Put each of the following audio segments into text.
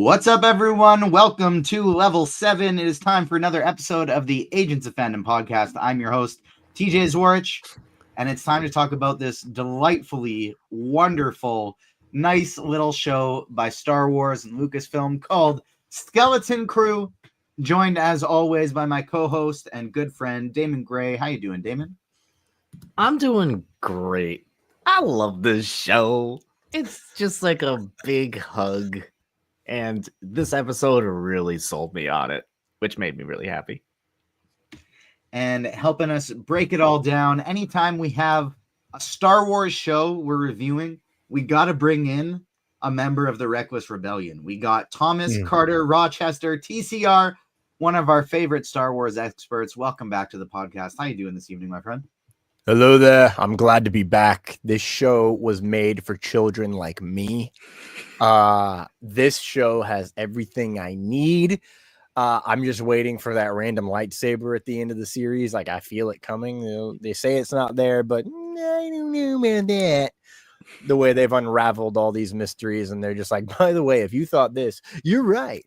What's up, everyone? Welcome to Level 7. It is time for another episode of the Agents of Fandom podcast. I'm your host, TJ Zwarich, and it's time to talk about this delightfully wonderful, nice little show by Star Wars and Lucasfilm called Skeleton Crew, joined as always by my co-host and good friend, Damon Gray. How you doing, Damon? I'm doing great. I love this show. It's just like a big hug. And this episode really sold me on it, which made me really happy. And helping us break it all down, anytime we have a Star Wars show we're reviewing, we got to bring in a member of the Reckless Rebellion. We got Thomas Carter Rochester, TCR, one of our favorite Star Wars experts. Welcome back to the podcast. How you doing this evening, my friend? Hello there. I'm glad to be back. This show was made for children like me. This show has everything I need. I'm just waiting for that random lightsaber at the end of the series. Like, I feel it coming. They say it's not there, but I don't know about that. The way they've unraveled all these mysteries, and they're just like, by the way, if you thought this, you're right.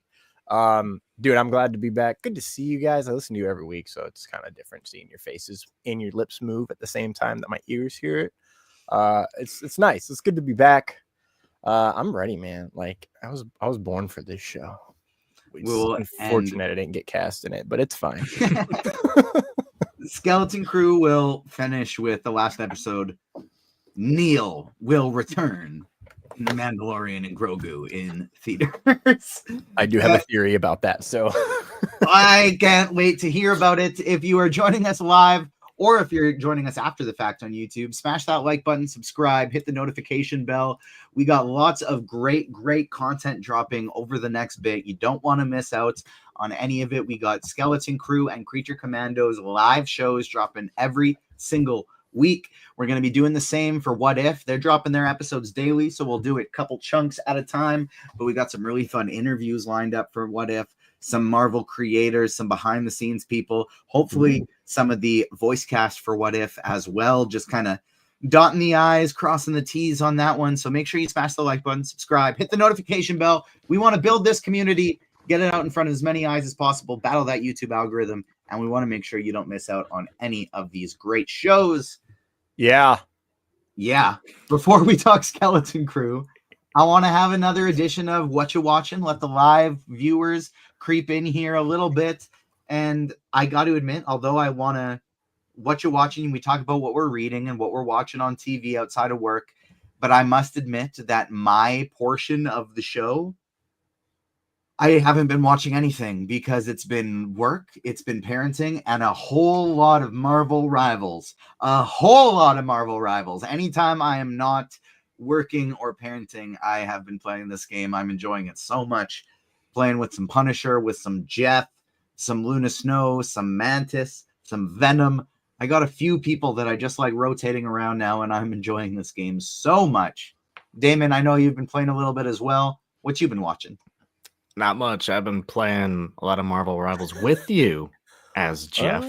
Dude, I'm glad to be back. Good to see you guys. I listen to you every week, so it's kind of different seeing your faces and your lips move at the same time that my ears hear it. It's nice. It's good to be back. I'm ready, man. Like, I was born for this show. It's unfortunate I didn't get cast in it, but it's fine. Skeleton Crew will finish with the last episode. Neil will return in The Mandalorian and Grogu in theaters. I do have a theory about that, so I can't wait to hear about it. If you are joining us live, or if you're joining us after the fact on YouTube, smash that like button, subscribe, hit the notification bell. We got lots of great content dropping over the next bit. You don't want to miss out on any of it. We got Skeleton Crew and Creature Commandos live shows dropping every single week. We're going to be doing the same for What If. They're dropping their episodes daily, so we'll do it a couple chunks at a time. But we got some really fun interviews lined up for What If. Some Marvel creators, some behind the scenes people, hopefully some of the voice cast for What If as well, just kind of dotting the I's, crossing the T's on that one. So make sure you smash the like button, subscribe, hit the notification bell. We want to build this community, get it out in front of as many eyes as possible, battle that YouTube algorithm, and we want to make sure you don't miss out on any of these great shows. Yeah. Before we talk Skeleton Crew, I want to have another edition of Whatcha Watchin. Let the live viewers creep in here a little bit. And I got to admit, although I want to Whatcha Watchin, we talk about what we're reading and what we're watching on TV outside of work. But I must admit that my portion of the show, I haven't been watching anything because it's been work, it's been parenting, and a whole lot of Marvel Rivals. Anytime I am not working or parenting, I have been playing this game. I'm enjoying it so much. Playing with some Punisher, with some Jeff, some Luna Snow, some Mantis, some Venom. I got a few people that I just like rotating around now, and I'm enjoying this game so much. Damon, I know you've been playing a little bit as well. What you been watching? Not much. I've been playing a lot of Marvel Rivals with you as Jeff.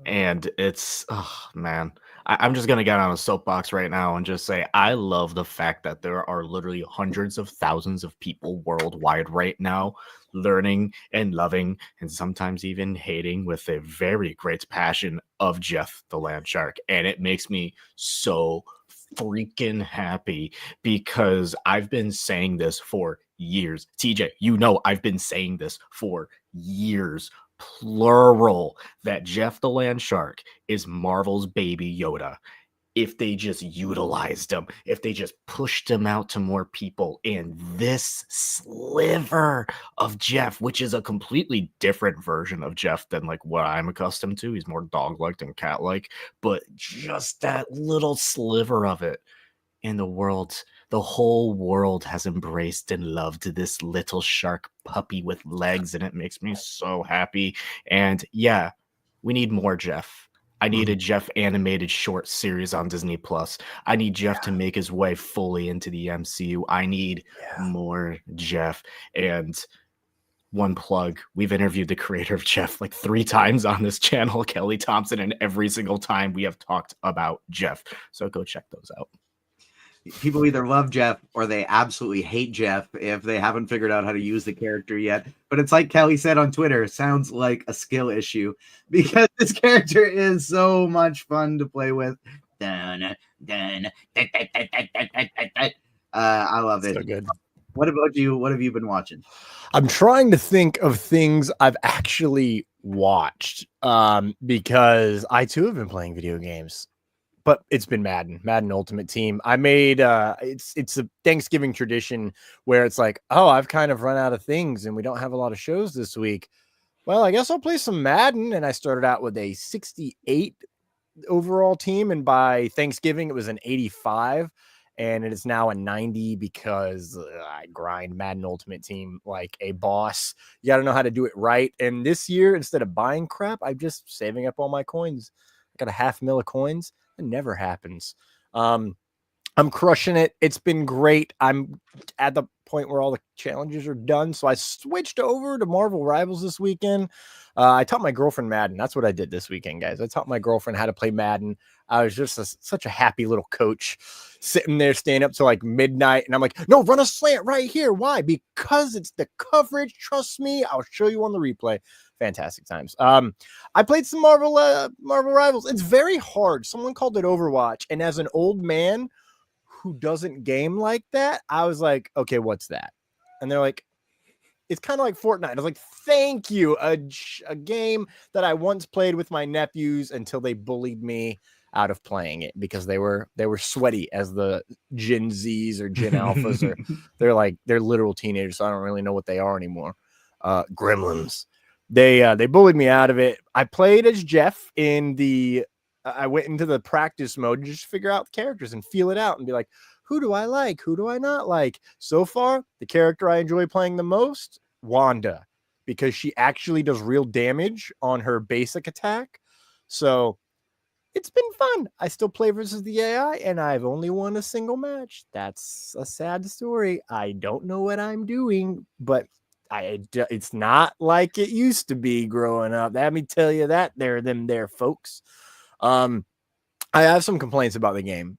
And it's, oh man, I'm just going to get on a soapbox right now and just say, I love the fact that there are literally hundreds of thousands of people worldwide right now learning and loving and sometimes even hating with a very great passion of Jeff the Land Shark. And it makes me so freaking happy because I've been saying this for years. TJ, you know I've been saying this for years, plural, that Jeff the Land Shark is Marvel's baby Yoda. If they just utilized him, if they just pushed him out to more people, and this sliver of Jeff, which is a completely different version of Jeff than like what I'm accustomed to. He's more dog-like than cat-like, but just that little sliver of it in the world, the whole world has embraced and loved this little shark puppy with legs, and it makes me so happy. And yeah, we need more Jeff. I need a Jeff animated short series on Disney Plus. I need Jeff to make his way fully into the MCU. I need more Jeff. And one plug, we've interviewed the creator of Jeff like 3 times on this channel, Kelly Thompson, and every single time we have talked about Jeff. So go check those out. People either love Jeff or they absolutely hate Jeff if they haven't figured out how to use the character yet. But it's like Kelly said on Twitter, sounds like a skill issue because this character is so much fun to play with. I love it. So good. What about you? What have you been watching? I'm trying to think of things I've actually watched because I too have been playing video games. But it's been Madden Ultimate Team. I made it's a Thanksgiving tradition where it's like, oh, I've kind of run out of things and we don't have a lot of shows this week. Well, I guess I'll play some Madden. And I started out with a 68 overall team, and by Thanksgiving it was an 85, and it is now a 90 because I grind Madden Ultimate Team like a boss. You got to know how to do it right. And this year, instead of buying crap, I'm just saving up all my coins. I got a 500,000 of coins. It never happens. I'm crushing it. It's been great. I'm at the point where all the challenges are done. So I switched over to Marvel Rivals this weekend. I taught my girlfriend Madden. That's what I did this weekend, guys. I taught my girlfriend how to play Madden. I was just such a happy little coach sitting there, staying up till like midnight. And I'm like, no, run a slant right here. Why? Because it's the coverage. Trust me. I'll show you on the replay. Fantastic times. I played some Marvel Rivals. It's very hard. Someone called it Overwatch. And as an old man who doesn't game like that, I was like, okay, what's that? And they're like, it's kind of like Fortnite. I was like, thank you. A game that I once played with my nephews until they bullied me out of playing it because they were sweaty as the Gen Zs or Gen Alphas, or they're literal teenagers. So I don't really know what they are anymore. Gremlins. They bullied me out of it. I played as Jeff in the I went into the practice mode to just figure out the characters and feel it out and be like, who do I like? Who do I not like? So far, the character I enjoy playing the most, Wanda, because she actually does real damage on her basic attack. So it's been fun. I still play versus the AI, and I've only won a single match. That's a sad story. I don't know what I'm doing, but it's not like it used to be growing up. Let me tell you that there, folks. I have some complaints about the game.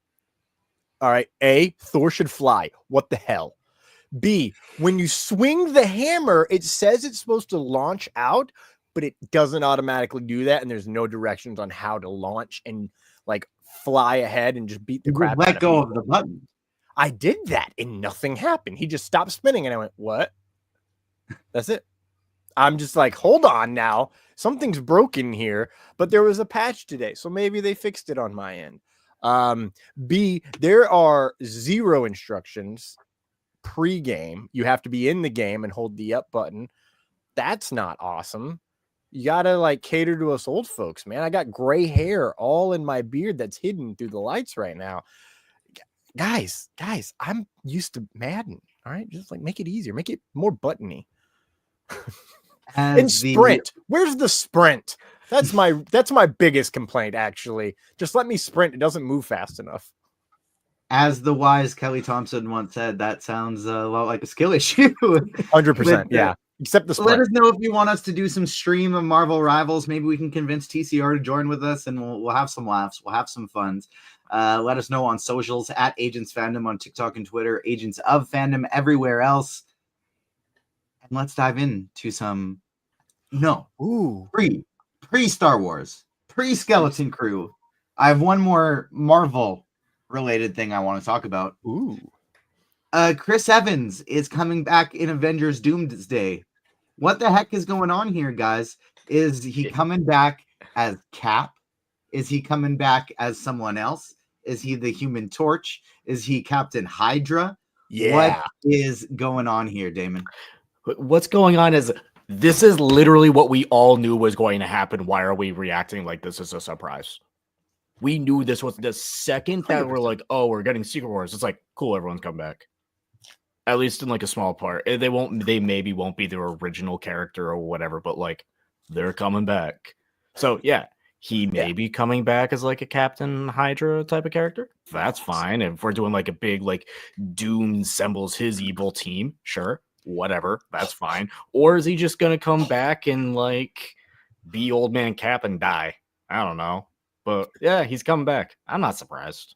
All right. A, Thor should fly. What the hell? B, when you swing the hammer, it says it's supposed to launch out, but it doesn't automatically do that. And there's no directions on how to launch and like fly ahead and just beat the crap out of Let go people. of the button. I did that and nothing happened. He just stopped spinning and I went, what? That's it. I'm just like, hold on now. Something's broken here, but there was a patch today. So maybe they fixed it on my end. B, there are 0 instructions pre-game. You have to be in the game and hold the up button. That's not awesome. You got to like cater to us old folks, man. I got gray hair all in my beard that's hidden through the lights right now. Guys, I'm used to Madden. All right. Just like make it easier, make it more buttony. And sprint. Where's the sprint? That's my biggest complaint, actually. Just let me sprint. It doesn't move fast enough. As the wise Kelly Thompson once said, that sounds a lot like a skill issue. 100%. Yeah. Except the sprint. Let us know if you want us to do some stream of Marvel Rivals. Maybe we can convince TCR to join with us, and we'll have some laughs. We'll have some fun. Let us know on socials at Agents Fandom on TikTok and Twitter, Agents of Fandom everywhere else. And let's dive into some pre Star Wars, pre Skeleton Crew. I have one more Marvel related thing I want to talk about. Chris Evans is coming back in Avengers Doomsday. What the heck is going on here, guys? Is he coming back as Cap? Is he coming back as someone else? Is he the Human Torch? Is he Captain Hydra? Yeah. What is going on here, Damon? What's going on is this is literally what we all knew was going to happen. Why are we reacting like this is a surprise? We knew this was the second that 100%. we're like, oh, we're getting Secret Wars. It's like, cool, everyone's come back. At least in like a small part. They maybe won't be their original character or whatever, but like they're coming back. So yeah, he may be coming back as like a Captain Hydra type of character. That's fine. If we're doing like a big like Doom assembles his evil team, sure, whatever, that's fine. Or is he just gonna come back and like be old man Cap and die? I don't know. But yeah, he's coming back. I'm not surprised.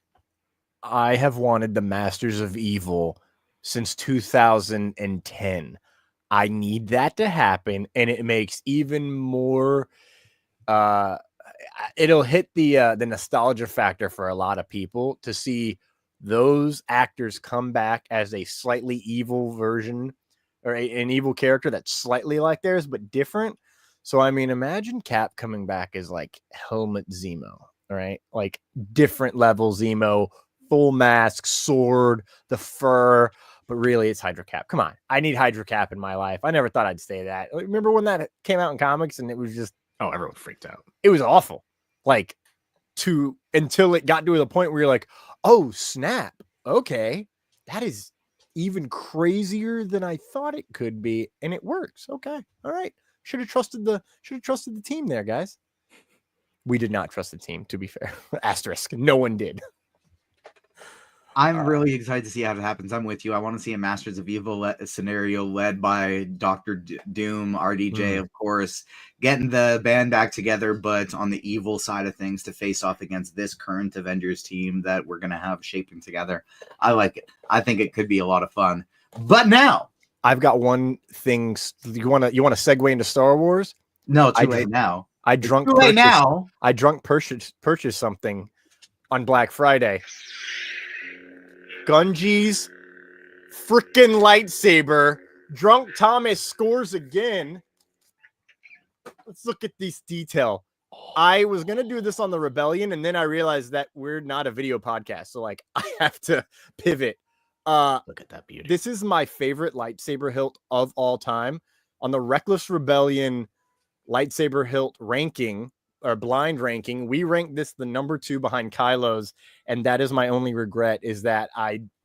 I have wanted the Masters of Evil since 2010. I need that to happen, and it makes even more. It'll hit the nostalgia factor for a lot of people to see those actors come back as a slightly evil version or an evil character that's slightly like theirs but different. So I mean, imagine Cap coming back as like Helmet Zemo, right? Like different level Zemo, full mask, sword, the fur, but really it's Hydra Cap. Come on, I need Hydra Cap in my life. I never thought I'd say that. Remember when that came out in comics and it was just everyone freaked out. It was awful. Like until it got to the point where you're like, oh snap, okay, that is even crazier than I thought it could be, and it works. Okay, all right. Should have trusted the team there, guys. We did not trust the team, to be fair. Asterisk. No one did. I'm really excited to see how it happens. I'm with you. I want to see a Masters of Evil scenario led by Dr. Doom, RDJ, of course, getting the band back together, but on the evil side of things to face off against this current Avengers team that we're going to have shaping together. I like it. I think it could be a lot of fun. But now, I've got one thing. You want to segue into Star Wars? No, too late now. I drunk purchase something on Black Friday. Gunji's freaking lightsaber. Drunk Thomas scores again. Let's look at this detail. I was going to do this on the Rebellion, and then I realized that we're not a video podcast. So, like, I have to pivot. Look at that beauty. This is my favorite lightsaber hilt of all time. On the Reckless Rebellion lightsaber hilt ranking, or blind ranking, we ranked this the number 2 behind Kylo's, and that is my only regret, is that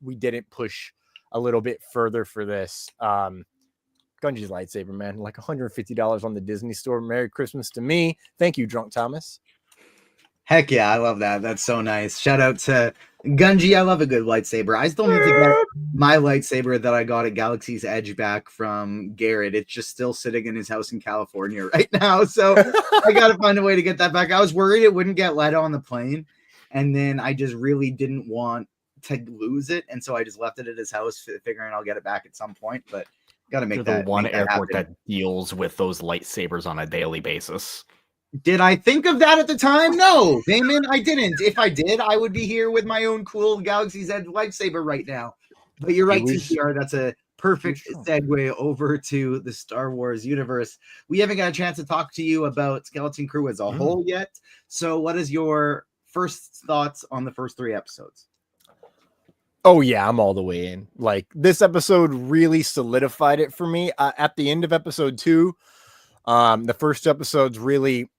we didn't push a little bit further for this. Gunji's lightsaber, man, like $150 on the Disney Store. Merry Christmas to me. Thank you, Drunk Thomas. Heck yeah, I love that. That's so nice. Shout out to Gunji. I love a good lightsaber. I still need to get my lightsaber that I got at Galaxy's Edge back from Garrett. It's just still sitting in his house in California right now. So I got to find a way to get that back. I was worried it wouldn't get let on the plane. And then I just really didn't want to lose it. And so I just left it at his house, figuring I'll get it back at some point. But got to make that. The one airport that deals with those lightsabers on a daily basis. Did I think of that at the time? No, Damon, I didn't. If I did, I would be here with my own cool Galaxy's Edge lightsaber right now. But you're right, TCR. That's a perfect segue over to the Star Wars universe. We haven't got a chance to talk to you about Skeleton Crew as a whole yet. So what is your first thoughts on the first 3 episodes? Oh, yeah, I'm all the way in. Like, this episode really solidified it for me. At the end of episode 2, the first episode's really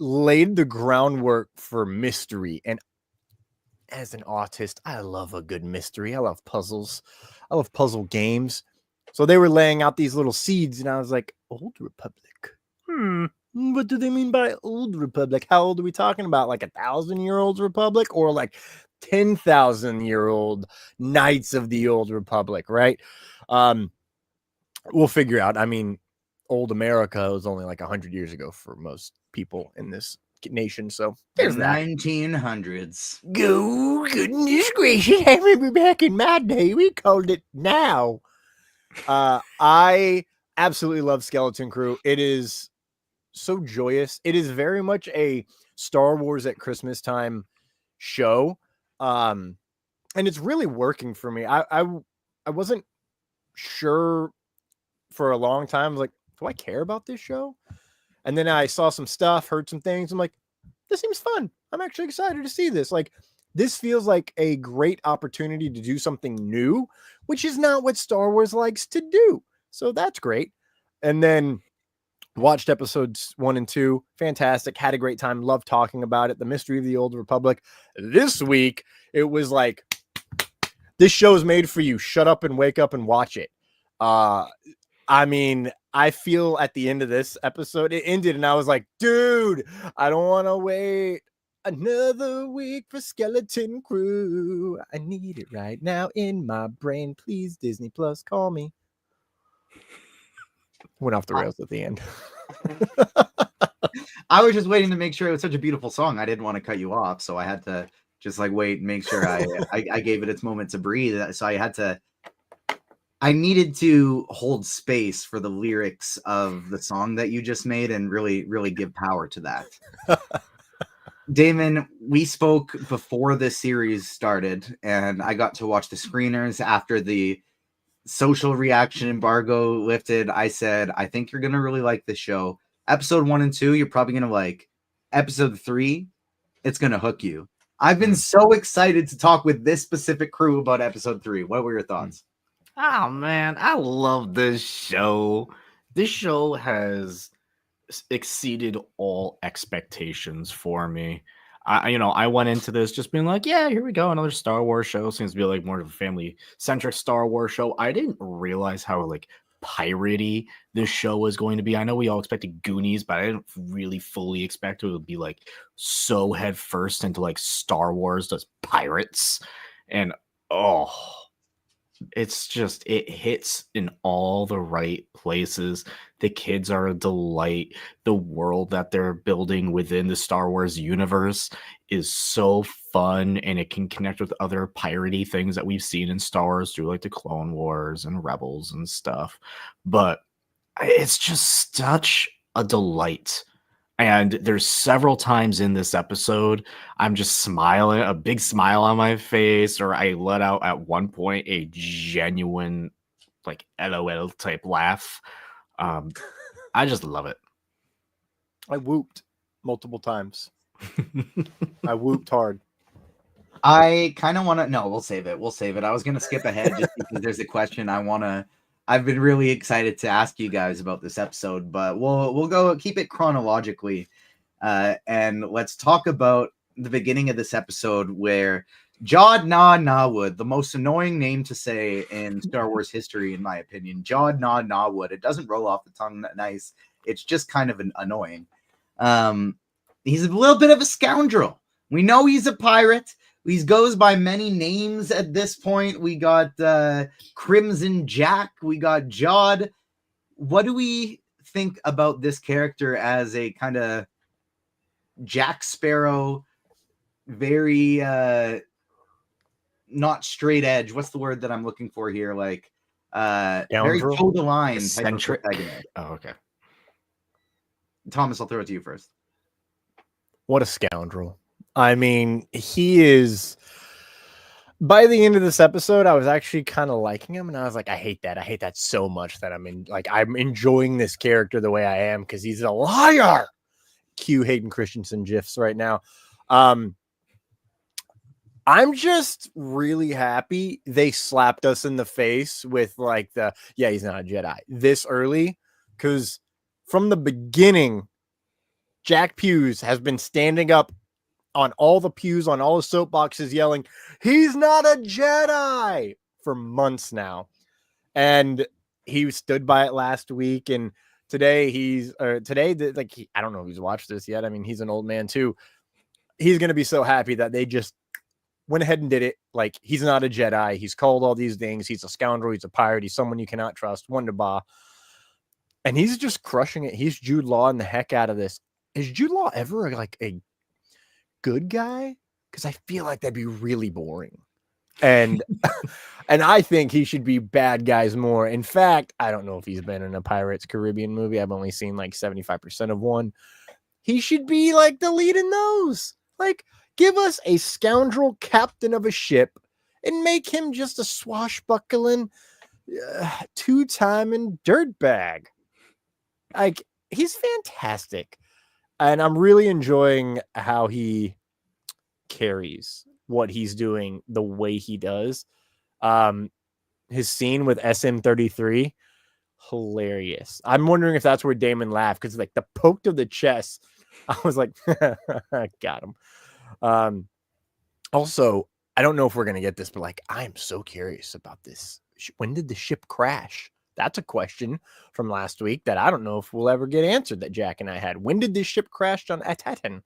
laid the groundwork for mystery, and as an autist, I love a good mystery. I love puzzles. I love puzzle games. So they were laying out these little seeds, and I was like, Old Republic. What do they mean by Old Republic? How old are we talking about? Like 1,000-year-old Republic, or like 10,000-year-old Knights of the Old Republic, right? We'll figure out. I mean, old America was only like 100 years ago for most people in this nation. So there's that. 1900s. Go, goodness gracious. I remember back in my day, we called it now. I absolutely love Skeleton Crew. It is so joyous. It is very much a Star Wars at Christmas time show. And it's really working for me. I wasn't sure for a long time. I was like, do I care about this show? And then I saw some stuff, heard some things. I'm like, this seems fun. I'm actually excited to see this. Like, this feels like a great opportunity to do something new, which is not what Star Wars likes to do. So that's great. And then watched episodes 1 and 2. Fantastic. Had a great time. Loved talking about it. The Mystery of the Old Republic. This week, it was like, this show is made for you. Shut up and wake up and watch it. I mean, I feel at the end of this episode, it ended, and I was like, dude, I don't want to wait another week for Skeleton Crew. I need it right now in my brain. Please, Disney Plus, call me. Went off the rails at the end. I was just waiting to make sure it was such a beautiful song. I didn't want to cut you off, so I had to just like wait, make sure I gave it its moment to breathe. So I needed to hold space for the lyrics of the song that you just made and really, really give power to that. Damon, we spoke before the series started, and I got to watch the screeners after the social reaction embargo lifted. I said, I think you're going to really like this show. Episode 1 and 2, you're probably going to like. Episode 3, it's going to hook you. I've been so excited to talk with this specific crew about episode 3. What were your thoughts? Oh man, I love this show. This show has exceeded all expectations for me. I went into this just being like, yeah, here we go, another Star Wars show. Seems to be like more of a family-centric Star Wars show. I didn't realize how like piratey this show was going to be. I know we all expected Goonies, but I didn't really fully expect it would be like so headfirst into like Star Wars does pirates. And it's just, it hits in all the right places. The kids are a delight. The world that they're building within the Star Wars universe is so fun, and it can connect with other piratey things that we've seen in Star Wars through like the Clone Wars and Rebels and stuff. But it's just such a delight. And there's several times in this episode I'm just smiling, a big smile on my face, or I let out at one point a genuine like LOL type laugh. I just love it. I whooped multiple times. I whooped hard. I kind of want to. No, we'll save it. We'll save it. I was going to skip ahead just because there's a question I've been really excited to ask you guys about this episode, but we'll go keep it chronologically, and let's talk about the beginning of this episode where Jod Na Nawood, the most annoying name to say in Star Wars history, in my opinion, Jod Na Nawood. It doesn't roll off the tongue that nice. It's just kind of annoying. He's a little bit of a scoundrel. We know he's a pirate. He goes by many names at this point. We got Crimson Jack. We got Jod. What do we think about this character as a kind of Jack Sparrow, very not straight edge? What's the word that I'm looking for here? Like very toe the line type of protagonist. Oh, okay. Thomas, I'll throw it to you first. What a scoundrel. I mean, he is. By the end of this episode, I was actually kind of liking him, and I was like, I hate that. I hate that so much that I'm enjoying this character the way I am because he's a liar. Cue Hayden Christensen gifs right now. I'm just really happy they slapped us in the face with like he's not a Jedi this early, because from the beginning, Jack Hughes has been standing up on all the pews, on all the soapboxes, yelling, he's not a Jedi, for months now. And he stood by it last week. And today I don't know if he's watched this yet. I mean, he's an old man too. He's going to be so happy that they just went ahead and did it. Like, he's not a Jedi. He's called all these things. He's a scoundrel. He's a pirate. He's someone you cannot trust. Wonderbar. And he's just crushing it. He's Jude Lawing the heck out of this. Is Jude Law ever like a good guy? Because I feel like that'd be really boring. And and I think he should be bad guys more. In fact, I don't know if he's been in a Pirates Caribbean movie. I've only seen like 75% of one. He should be like the lead in those. Like, give us a scoundrel captain of a ship and make him just a swashbuckling two-timing dirtbag. Like, he's fantastic. And I'm really enjoying how he carries what he's doing the way he does. His scene with SM-33, hilarious. I'm wondering if that's where Damon laughed, because like the poke to the chest, I was like, got him. Also, I don't know if we're going to get this, but like, I'm so curious about this. When did the ship crash? That's a question from last week that I don't know if we'll ever get answered, that Jack and I had. When did this ship crash on Attin?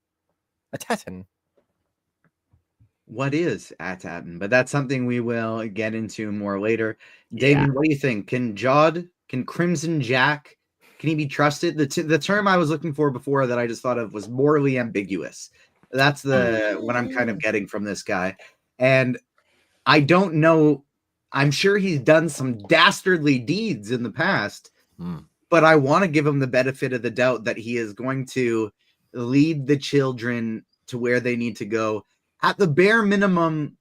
What is Attin? But that's something we will get into more later. Damon, What do you think? Can Crimson Jack, can he be trusted? The term I was looking for before that I just thought of was morally ambiguous. That's what I'm kind of getting from this guy. And I don't know. I'm sure he's done some dastardly deeds in the past, but I want to give him the benefit of the doubt that he is going to lead the children to where they need to go at the bare minimum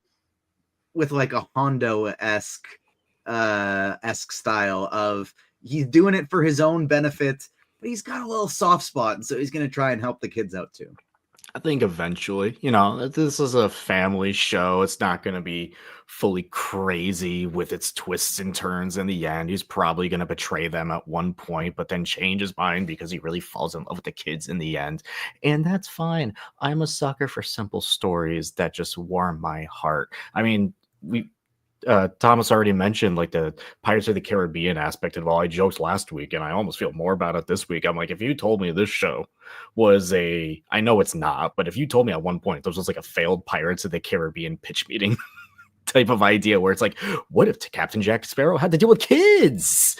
with like a Hondo-esque style of he's doing it for his own benefit, but he's got a little soft spot, and so he's going to try and help the kids out too. I think eventually, this is a family show. It's not going to be fully crazy with its twists and turns in the end. He's probably going to betray them at one point, but then change his mind because he really falls in love with the kids in the end. And that's fine. I'm a sucker for simple stories that just warm my heart. I mean, Thomas already mentioned like the Pirates of the Caribbean aspect of all. I joked last week, and I almost feel more about it this week. I'm like, if you told me this show was I know it's not, but if you told me at one point this was like a failed Pirates of the Caribbean pitch meeting type of idea where it's like, what if Captain Jack Sparrow had to deal with kids?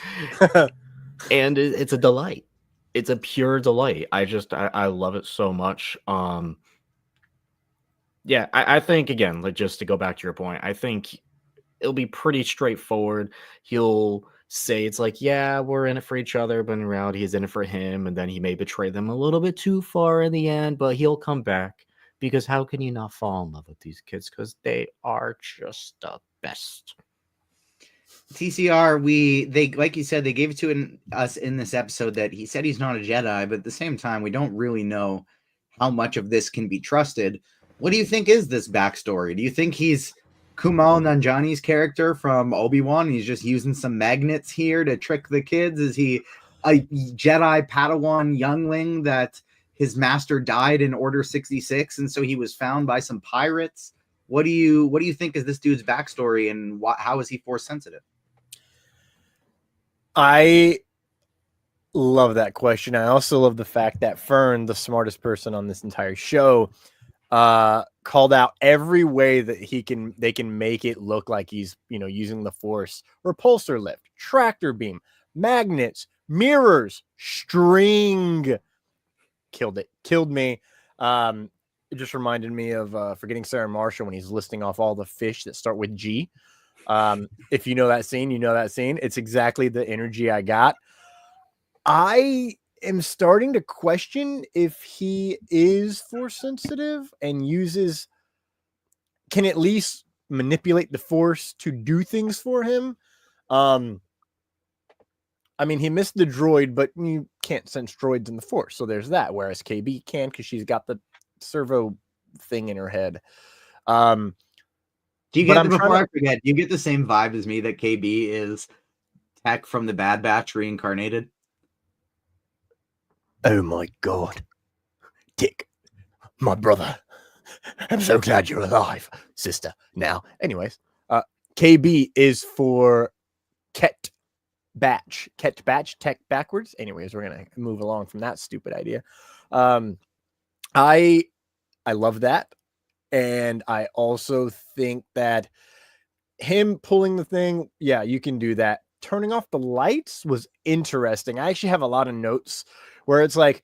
And it's a delight. It's a pure delight. I love it so much. Yeah, I think, again, like, just to go back to your point, I think it'll be pretty straightforward. He'll say it's like, yeah, we're in it for each other, but in reality, he's in it for him. And then he may betray them a little bit too far in the end, but he'll come back because how can you not fall in love with these kids? Because they are just the best. TCR, they like you said, they gave it to us in this episode that he said he's not a Jedi, but at the same time, we don't really know how much of this can be trusted. What do you think is this backstory? Do you think he's Kumail Nanjiani's character from Obi-Wan? He's just using some magnets here to trick the kids. Is he a Jedi Padawan youngling that his master died in Order 66, and so he was found by some pirates? What do you think is this dude's backstory, and how is he force sensitive? I love that question. I also love the fact that Fern, the smartest person on this entire show, called out every way that they can make it look like he's using the Force: repulsor lift, tractor beam, magnets, mirrors, string. Killed me. It just reminded me of Forgetting Sarah Marshall when he's listing off all the fish that start with G. If you know that scene, It's exactly the energy I got. I am starting to question if he is Force sensitive and can at least manipulate the Force to do things for him. I mean, he missed the droid, but you can't sense droids in the Force, so there's that. Whereas KB can, because she's got the servo thing in her head. Do you get I forget? Do you get the same vibe as me that KB is Tech from the Bad Batch reincarnated? Oh my God, Dick, my brother. I'm so glad you're alive, sister. Now, anyways, KB is for Ket Batch, Tech backwards. Anyways, we're gonna move along from that stupid idea. I love that, and I also think that him pulling the thing, yeah, you can do that. Turning off the lights was interesting. I actually have a lot of notes where it's like,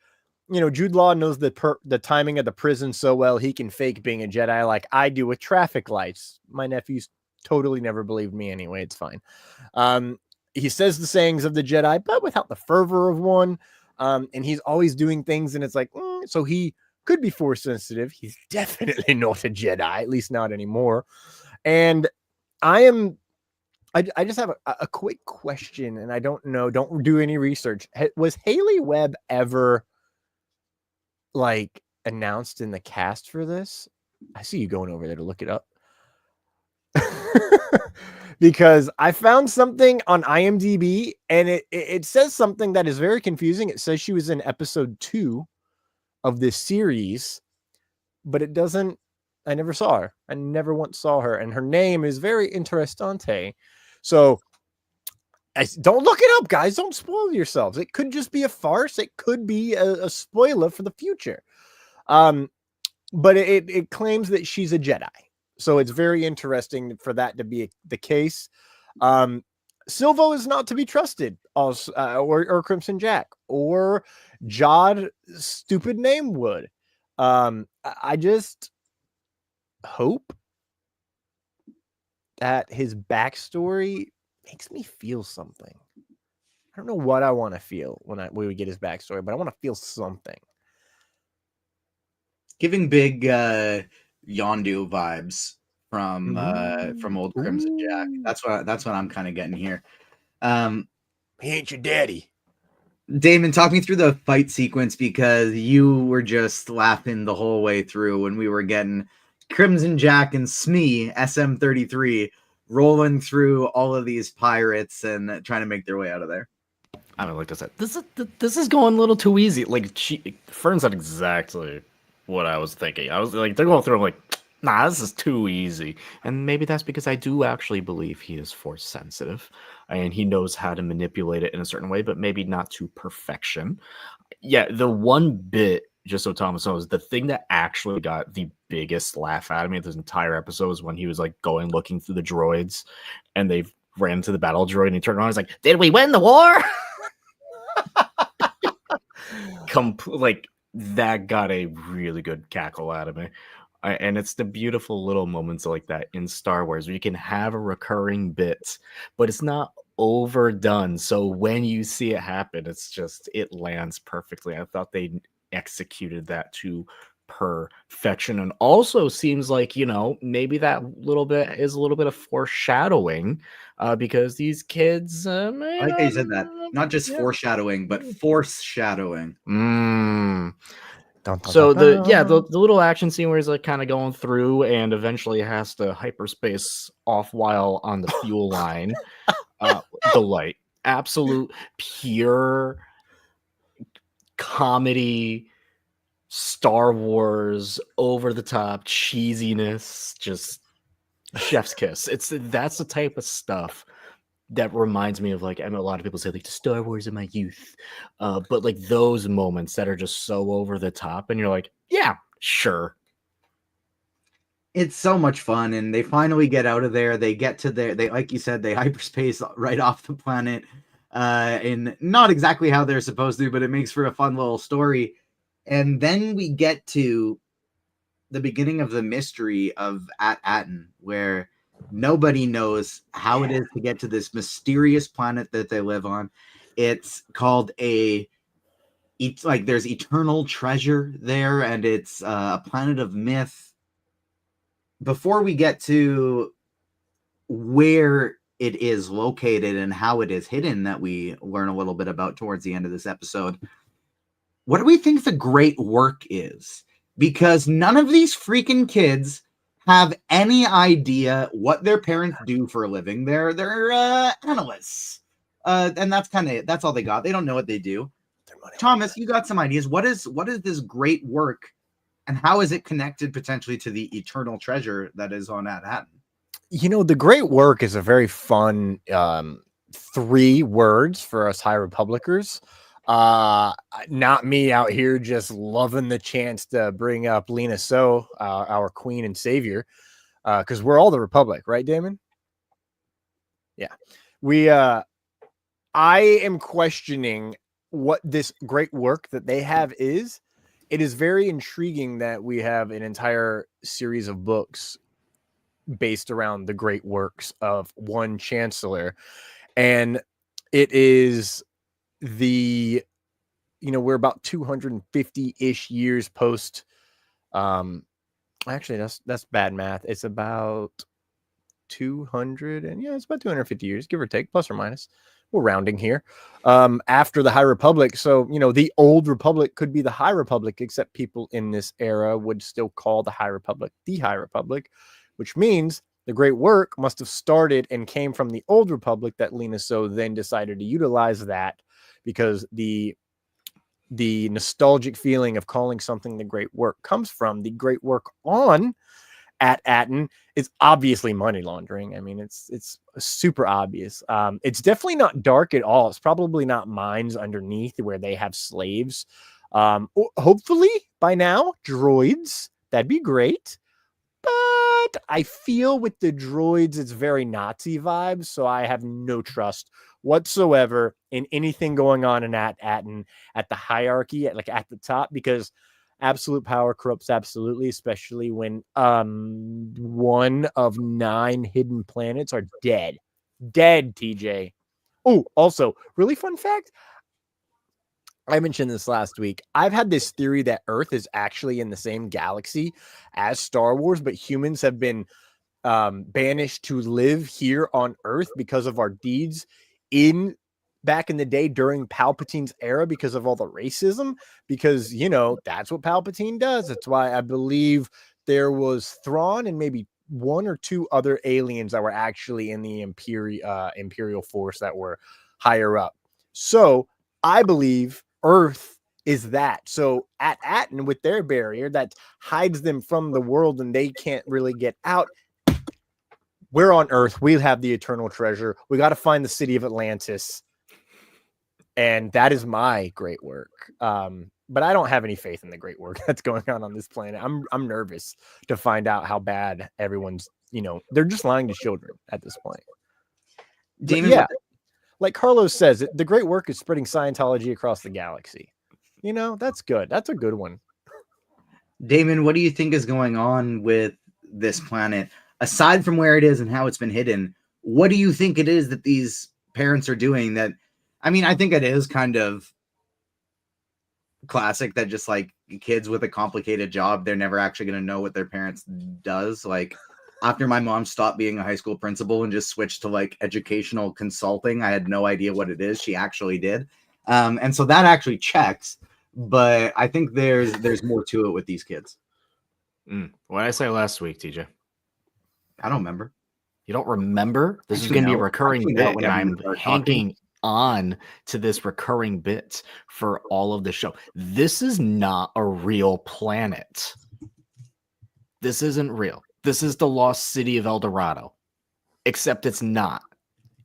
Jude Law knows the timing of the prison so well, he can fake being a Jedi like I do with traffic lights. My nephews totally never believed me anyway. It's fine. He says the sayings of the Jedi, but without the fervor of one. And he's always doing things, and it's like, so he could be Force sensitive. He's definitely not a Jedi, at least not anymore. And I just have a quick question, and I don't know. Don't do any research. Was Haley Webb ever announced in the cast for this? I see you going over there to look it up. Because I found something on IMDb, and it says something that is very confusing. It says she was in episode 2 of this series, but it doesn't. I never saw her. I never once saw her, and her name is very interessante. So don't look it up, guys. Don't spoil yourselves. It could just be a farce. It could be a spoiler for the future. But it claims that she's a Jedi. So it's very interesting for that to be the case. Silvo is not to be trusted, or Crimson Jack, or Jod, stupid name Wood. I just hope that his backstory makes me feel something. I don't know what I want to feel when we get his backstory, but I want to feel something. Giving big Yondu vibes from old Crimson Jack. That's what I'm kind of getting here. He ain't your daddy. Damon, talk me through the fight sequence, because you were just laughing the whole way through when we were getting Crimson Jack and Smee SM-33 rolling through all of these pirates and trying to make their way out of there. I mean, like I said, this is going a little too easy. Like, Fern said exactly what I was thinking. I was like, they're going through. I'm like, nah, this is too easy. And maybe that's because I do actually believe he is force sensitive, and he knows how to manipulate it in a certain way, but maybe not to perfection. Yeah, the one bit, just so Thomas knows, the thing that actually got the biggest laugh out of me this entire episode was when he was like looking through the droids, and they ran to the battle droid, and he turned around and was like, "Did we win the war?" Like, that got a really good cackle out of me. And it's the beautiful little moments like that in Star Wars where you can have a recurring bit, but it's not overdone. So when you see it happen, it lands perfectly. I thought they executed that to perfection. And also seems like, maybe that little bit is a little bit of foreshadowing, because these kids I like how you said that. Not just foreshadowing, but force-shadowing. So the little action scene where he's like kind of going through and eventually has to hyperspace off while on the fuel line. Delight. Absolute pure comedy, Star Wars, over the top cheesiness, just chef's kiss. That's the type of stuff that reminds me of, like, I know a lot of people say, like, the Star Wars of my youth, but like those moments that are just so over the top, and you're like, yeah, sure. It's so much fun, and they finally get out of there. They get to they like you said, they hyperspace right off the planet, and not exactly how they're supposed to, but it makes for a fun little story. And then we get to the beginning of the mystery of Attin, where nobody knows how it is to get to this mysterious planet that they live on. It's called there's eternal treasure there, and it's a planet of myth. Before we get to where it is located and how it is hidden, that we learn a little bit about towards the end of this episode, what do we think the great work is? Because none of these freaking kids have any idea what their parents do for a living. They're analysts, and that's all they got. They don't know what they do. Thomas, you got some ideas. What is this great work, and how is it connected potentially to the eternal treasure that is on Attin? The great work is a very fun 3 words for us High Republicers. Not me out here just loving the chance to bring up Lena So, our queen and savior, because we're all the Republic, right, Damon? Yeah. I am questioning what this great work that they have is. It is very intriguing that we have an entire series of books based around the great works of one chancellor, and it is we're about 250-ish years post. Actually, that's bad math. It's about 200, and it's about 250 years, give or take, plus or minus. We're rounding here. After the High Republic, so the Old Republic could be the High Republic, except people in this era would still call the High Republic the High Republic, which means the great work must have started and came from the Old Republic that Lena So then decided to utilize that, because the nostalgic feeling of calling something the great work comes from the great work at Attin is obviously money laundering. I mean, it's super obvious. It's definitely not dark at all. It's probably not mines underneath where they have slaves. Hopefully by now, droids, that'd be great. But I feel with the droids, it's very Nazi vibes, so I have no trust whatsoever in anything going on in Attin at the hierarchy, at the top, because absolute power corrupts absolutely, especially when 1 of 9 hidden planets are dead. Dead, TJ. Oh, also, really fun fact. I mentioned this last week. I've had this theory that Earth is actually in the same galaxy as Star Wars, but humans have been banished to live here on Earth because of our deeds back in the day during Palpatine's era, because of all the racism, because, you know, that's what Palpatine does. That's why I believe there was Thrawn and maybe 1 or 2 other aliens that were actually in the Imperial force that were higher up. So I believe Earth is that. So at Attin, with their barrier that hides them from the world and they can't really get out, we're on Earth. We have the eternal treasure. We got to find the city of Atlantis. And that is my great work. But I don't have any faith in the great work that's going on this planet. I'm nervous to find out how bad everyone's, you know, they're just lying to children at this point. Damon, yeah, like Carlos says, the great work is spreading Scientology across the galaxy. You know, that's good. That's a good one. Damon, what do you think is going on with this planet? Aside from where it is and how it's been hidden, what do you think it is that these parents are doing that? I mean, I think it is kind of classic that just like kids with a complicated job, they're never actually going to know what their parents does. Like after my mom stopped being a high school principal and just switched to like educational consulting, I had no idea what it is. She actually did. And so that actually checks, but I think there's more to it with these kids. What did I say last week, TJ? I don't remember. You don't remember? This is going to be a recurring bit, and I'm hanging on to this recurring bit for all of the show. This is not a real planet. This isn't real. This is the lost city of El Dorado, except it's not.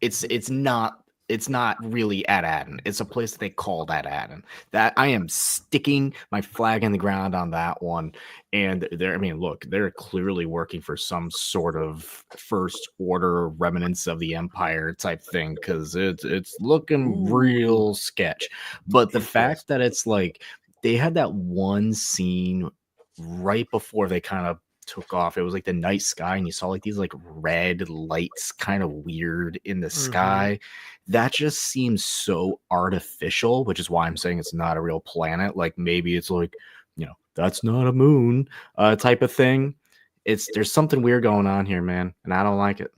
It's not really at Attin. It's a place that they called at Attin. That I am sticking my flag in the ground on that one. And they're clearly working for some sort of first order remnants of the Empire type thing, because it's looking real sketch. But the fact that it's like they had that one scene right before they kind of took off. It was like the night sky, and you saw like these like red lights kind of weird in the sky. That just seems so artificial, which is why I'm saying it's not a real planet. Like maybe it's like, you know, that's not a moon type of thing. There's something weird going on here, man, and I don't like it.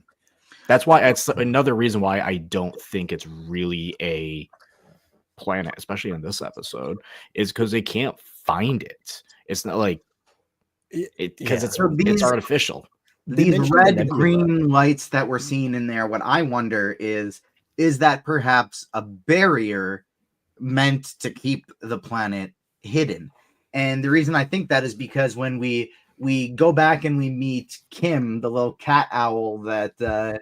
That's why it's another reason why I don't think it's really a planet, especially in this episode, is because they can't find it. It's not like because it's artificial. These red green lights that we're seeing in there, what I wonder is that perhaps a barrier meant to keep the planet hidden? And the reason I think that is because when we go back and we meet Kim, the little cat owl that that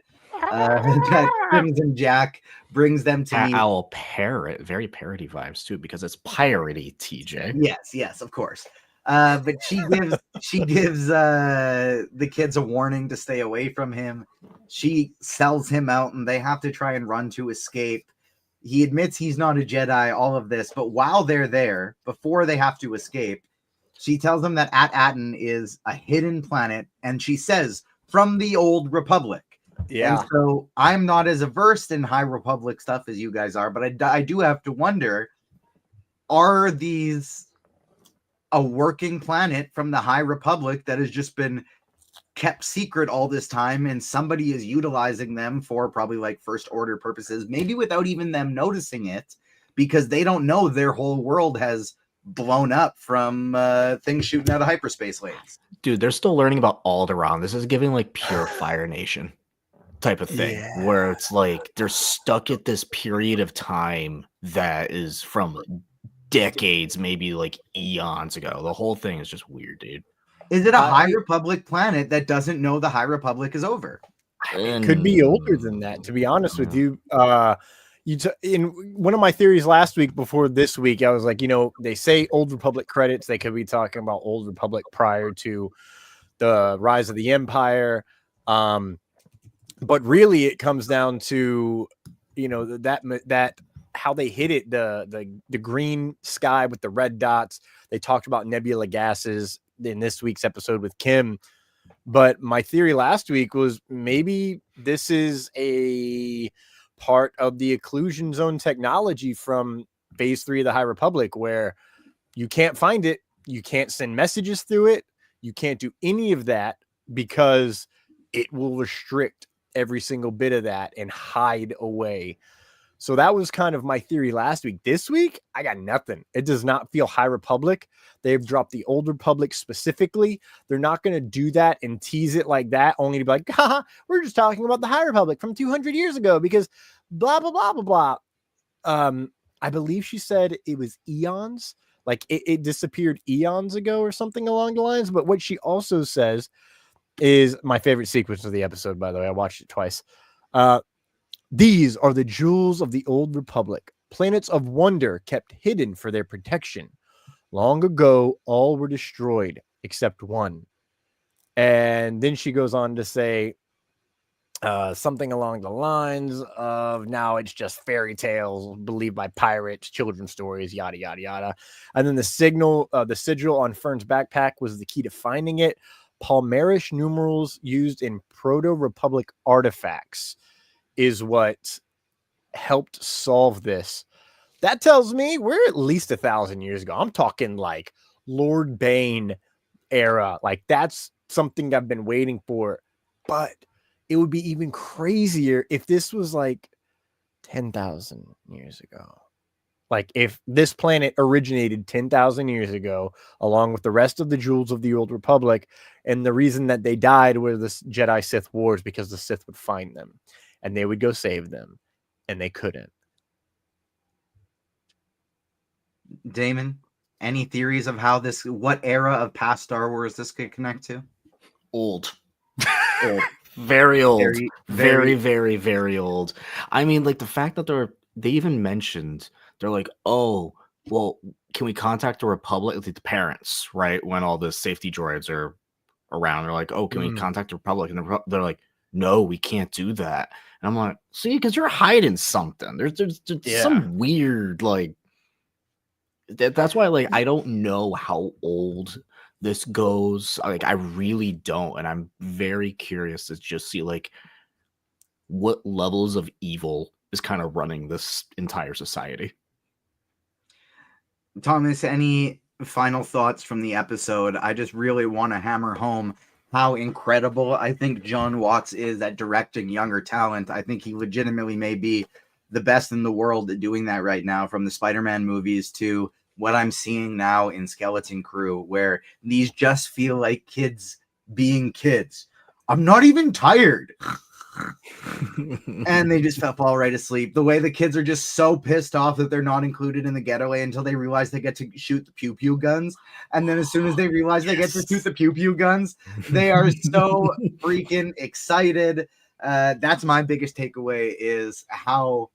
Crimson Jack brings them to cat meet. Owl parrot, very parody vibes too, because it's piratey, TJ. Yes, of course. But she gives the kids a warning to stay away from him. She sells him out, and they have to try and run to escape. He admits he's not a Jedi, all of this, but while they're there, before they have to escape, she tells them that Attin is a hidden planet, and she says, from the Old Republic. Yeah. And so I'm not as versed in High Republic stuff as you guys are, but I do have to wonder, are these a working planet from the High Republic that has just been kept secret all this time, and somebody is utilizing them for probably like first order purposes, maybe without even them noticing it, because they don't know their whole world has blown up from things shooting out of hyperspace lanes. Dude, they're still learning about Alderaan. This is giving like pure Fire Nation type of thing, where it's like they're stuck at this period of time that is from decades, maybe like eons ago. The whole thing is just weird, dude. Is it a High Republic planet that doesn't know the High Republic is over? It could be older than that, to be honest with you. In one of my theories last week before this week, I was like, you know, they say Old Republic credits. They could be talking about Old Republic prior to the rise of the Empire. But really it comes down to, you know, that how they hit it, the green sky with the red dots. They talked about nebula gases in this week's episode with Kim. But my theory last week was maybe this is a part of the occlusion zone technology from phase 3 of the High Republic, where you can't find it. You can't send messages through it. You can't do any of that because it will restrict every single bit of that and hide away. So that was kind of my theory last week. This week, I got nothing. It does not feel High Republic. They've dropped the Old Republic specifically. They're not going to do that and tease it like that, only to be like, haha, we're just talking about the High Republic from 200 years ago because blah, blah, blah, blah, blah. I believe she said it was eons. Like it disappeared eons ago or something along the lines. But what she also says is my favorite sequence of the episode, by the way. I watched it twice. These are the jewels of the Old Republic, planets of wonder kept hidden for their protection. Long ago, all were destroyed except one. And then she goes on to say something along the lines of, now it's just fairy tales believed by pirates, children's stories, yada, yada, yada. And then the sigil on Fern's backpack was the key to finding it. Palmarish numerals used in Proto-Republic artifacts is what helped solve this. That tells me we're at least 1,000 years ago. I'm talking like Lord Bane era. Like that's something I've been waiting for. But it would be even crazier if this was like 10,000 years ago. Like if this planet originated 10,000 years ago, along with the rest of the jewels of the Old Republic, and the reason that they died were the Jedi Sith wars because the Sith would find them. And they would go save them, and they couldn't. Damon, any theories of how what era of past Star Wars this could connect to? Old. Very old. Very, very, very old. I mean, like the fact that they even mentioned, they're like, oh, well, can we contact the Republic, the parents, right? When all the safety droids are around, they're like, oh, can we contact the Republic? And they're like, no, we can't do that. And I'm like, see, because you're hiding something. There's some weird, like, that's why, like, I don't know how old this goes. Like, I really don't. And I'm very curious to just see, like, what levels of evil is kind of running this entire society. Thomas, any final thoughts from the episode? I just really want to hammer home how incredible I think Jon Watts is at directing younger talent. I think he legitimately may be the best in the world at doing that right now, from the Spider-Man movies to what I'm seeing now in Skeleton Crew, where these just feel like kids being kids. I'm not even tired. And they just fall right asleep. The way the kids are just so pissed off that they're not included in the getaway until they realize they get to shoot the pew pew guns. And then as soon as they realize they get to shoot the pew pew guns, they are so freaking excited. That's my biggest takeaway, is how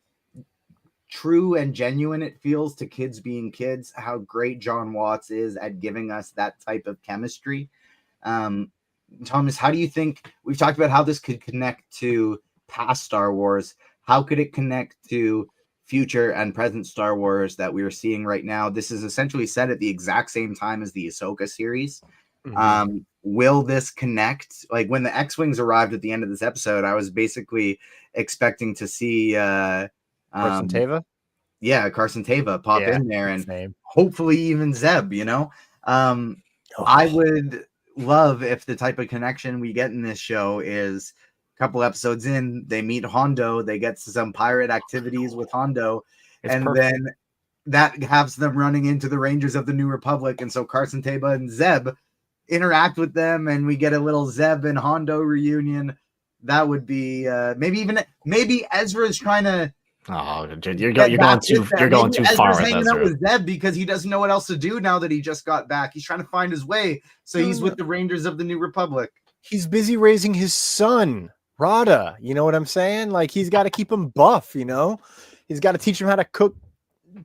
true and genuine it feels to kids being kids, how great Jon Watts is at giving us that type of chemistry. Thomas, how do you think, we've talked about how this could connect to past Star Wars, how could it connect to future and present Star Wars that we are seeing right now? This is essentially set at the exact same time as the Ahsoka series. Will this connect? Like when the X-Wings arrived at the end of this episode, I was basically expecting to see Carson Teva? Yeah, Carson Teva pop in there, and hopefully even Zeb, you know? I would love if the type of connection we get in this show is a couple episodes in, they meet Hondo, they get some pirate activities with Hondo, then that has them running into the Rangers of the New Republic, and so Carson Teva and Zeb interact with them, and we get a little Zeb and Hondo reunion. That would be maybe Ezra's trying to. Oh, you're going too far with hanging out with Zeb because he doesn't know what else to do now that he just got back. He's trying to find his way, so he's with the Rangers of the New Republic. He's busy raising his son, Rada. You know what I'm saying? Like, he's got to keep him buff. You know, he's got to teach him how to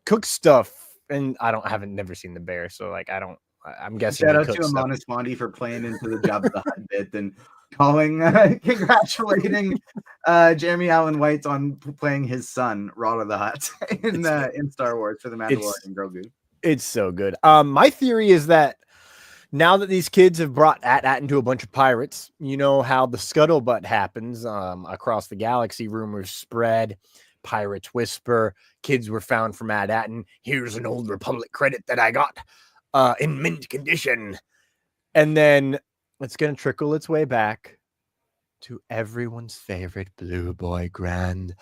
cook stuff. And haven't never seen The Bear, so like I'm guessing. Shout out to Amonis Mondi for playing into the Jabba the Hutt bit, and congratulating Jeremy Allen White on playing his son, Rod of the Hutt, in Star Wars for the Mandalorian and Grogu. It's so good. My theory is that now that these kids have brought Attin to a bunch of pirates, you know how the scuttlebutt happens across the galaxy. Rumors spread, pirates whisper, kids were found from Attin. Here's an old Republic credit that I got in mint condition. And then it's going to trickle its way back to everyone's favorite blue boy, Grand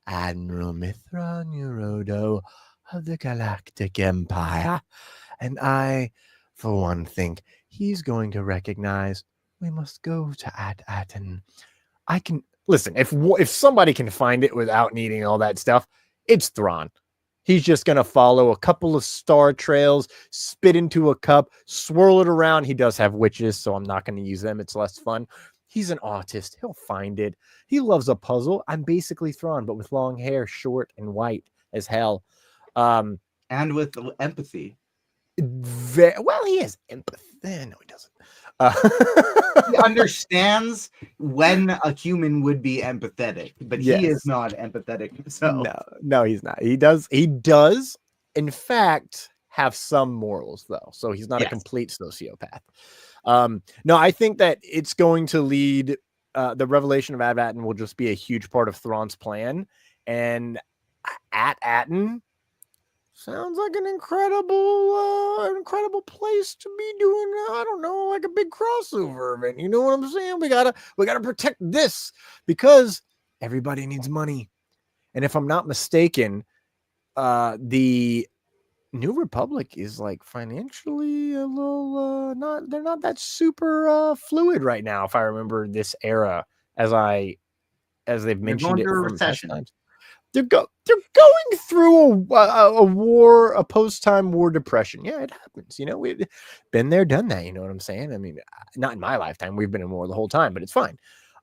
Admiral Mithra Neurodo of the Galactic Empire. And I, for one, think he's going to recognize we must go to Attin. I can listen, if somebody can find it without needing all that stuff, it's Thrawn. He's just going to follow a couple of star trails, spit into a cup, swirl it around. He does have witches, so I'm not going to use them. It's less fun. He's an autist. He'll find it. He loves a puzzle. I'm basically Thrawn, but with long hair, short and white as hell. And with empathy. Well, he has empathy. No, he doesn't. He understands when a human would be empathetic, but he is not empathetic himself. No, he's not. He does, in fact, have some morals, though. So he's not a complete sociopath. No, I think that it's going to lead, the revelation of Attin will just be a huge part of Thrawn's plan. And Attin sounds like an incredible place to be doing. I don't know, like a big crossover event. You know what I'm saying? We gotta protect this because everybody needs money. And if I'm not mistaken, the New Republic is like financially a little they're not that super fluid right now. If I remember this era, as they've mentioned it from recession. Times. They're going through a war, a post-time war depression. Yeah, it happens. You know, we've been there, done that. You know what I'm saying? I mean, not in my lifetime. We've been in war the whole time, but it's fine.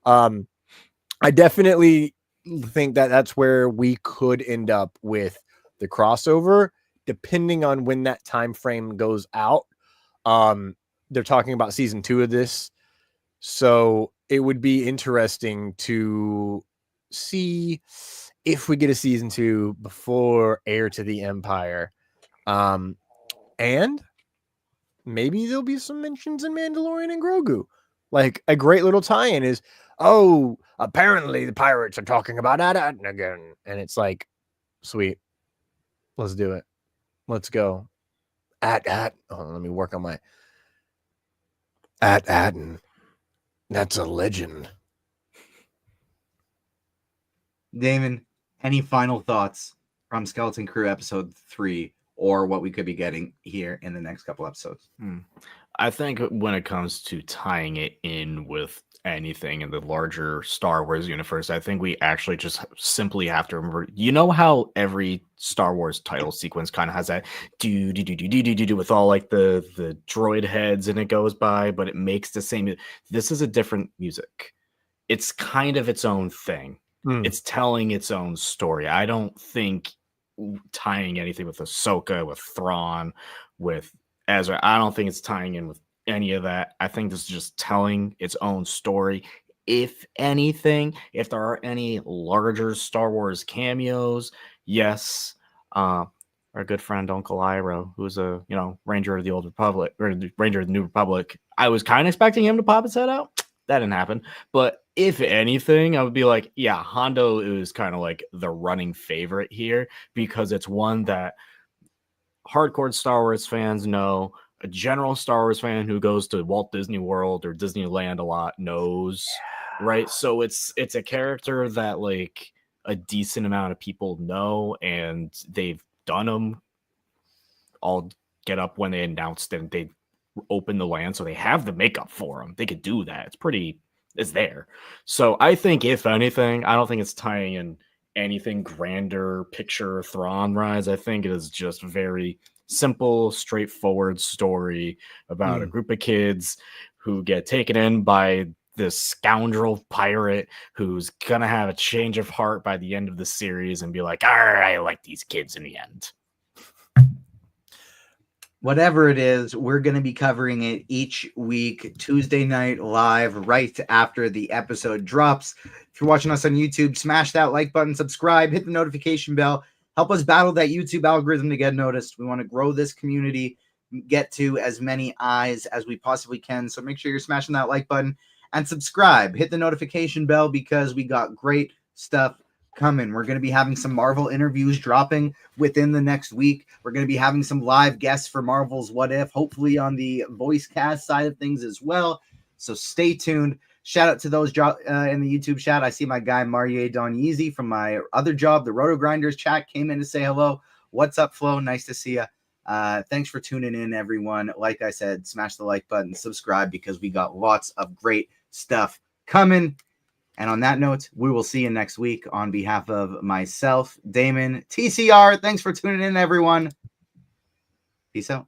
I definitely think that that's where we could end up with the crossover, depending on when that time frame goes out. They're talking about season 2 of this, so it would be interesting to see if we get a season 2 before Heir to the Empire. And maybe there'll be some mentions in Mandalorian and Grogu. Like a great little tie-in is, oh, apparently the pirates are talking about Attin again. And it's like, sweet. Let's do it. Let's go. Let me work on my Attin. That's a legend. Damon, any final thoughts from Skeleton Crew episode 3 or what we could be getting here in the next couple episodes? I think when it comes to tying it in with anything in the larger Star Wars universe, I think we actually just simply have to remember, you know how every Star Wars title sequence kind of has that do with all like the droid heads and it goes by, but it makes the same. This is a different music. It's kind of its own thing. It's telling its own story. I don't think tying anything with Ahsoka, with Thrawn, with Ezra, I don't think it's tying in with any of that. I think this is just telling its own story. If anything, if there are any larger Star Wars cameos, yes. Our good friend Uncle Iroh, who's a Ranger of the Old Republic, or Ranger of the New Republic. I was kind of expecting him to pop his head out. That didn't happen. But if anything, I would be like, yeah, Hondo is kind of like the running favorite here because it's one that hardcore Star Wars fans know. A general Star Wars fan who goes to Walt Disney World or Disneyland a lot knows, right? So it's a character that like a decent amount of people know, and they've done them all get up when they announced that they open the land, so they have the makeup for them. They could do that. It's there. So I think if anything, I don't think it's tying in anything grander picture Thrawn rise. I think it is just very simple, straightforward story about a group of kids who get taken in by this scoundrel pirate who's gonna have a change of heart by the end of the series and be like, all right, I like these kids in the end. whatever it is, we're going to be covering it each week, Tuesday night live, right after the episode drops. If you're watching us on YouTube, smash that like button, subscribe, hit the notification bell. Help us battle that YouTube algorithm to get noticed. We want to grow this community, get to as many eyes as we possibly can. So make sure you're smashing that like button and subscribe. Hit the notification bell because we got great stuff coming. We're going to be having some Marvel interviews dropping within the next week. We're going to be having some live guests for Marvel's What If, hopefully on the voice cast side of things as well. So stay tuned. Shout out to those in the YouTube chat. I see my guy Marie Donyeezy from my other job, the Roto Grinders chat, came in to say hello. What's up, Flo? Nice to see you. Thanks for tuning in, everyone. Like I said, smash the like button, subscribe, because we got lots of great stuff coming. And on that note, we will see you next week. On behalf of myself, Damon, TCR, thanks for tuning in, everyone. Peace out.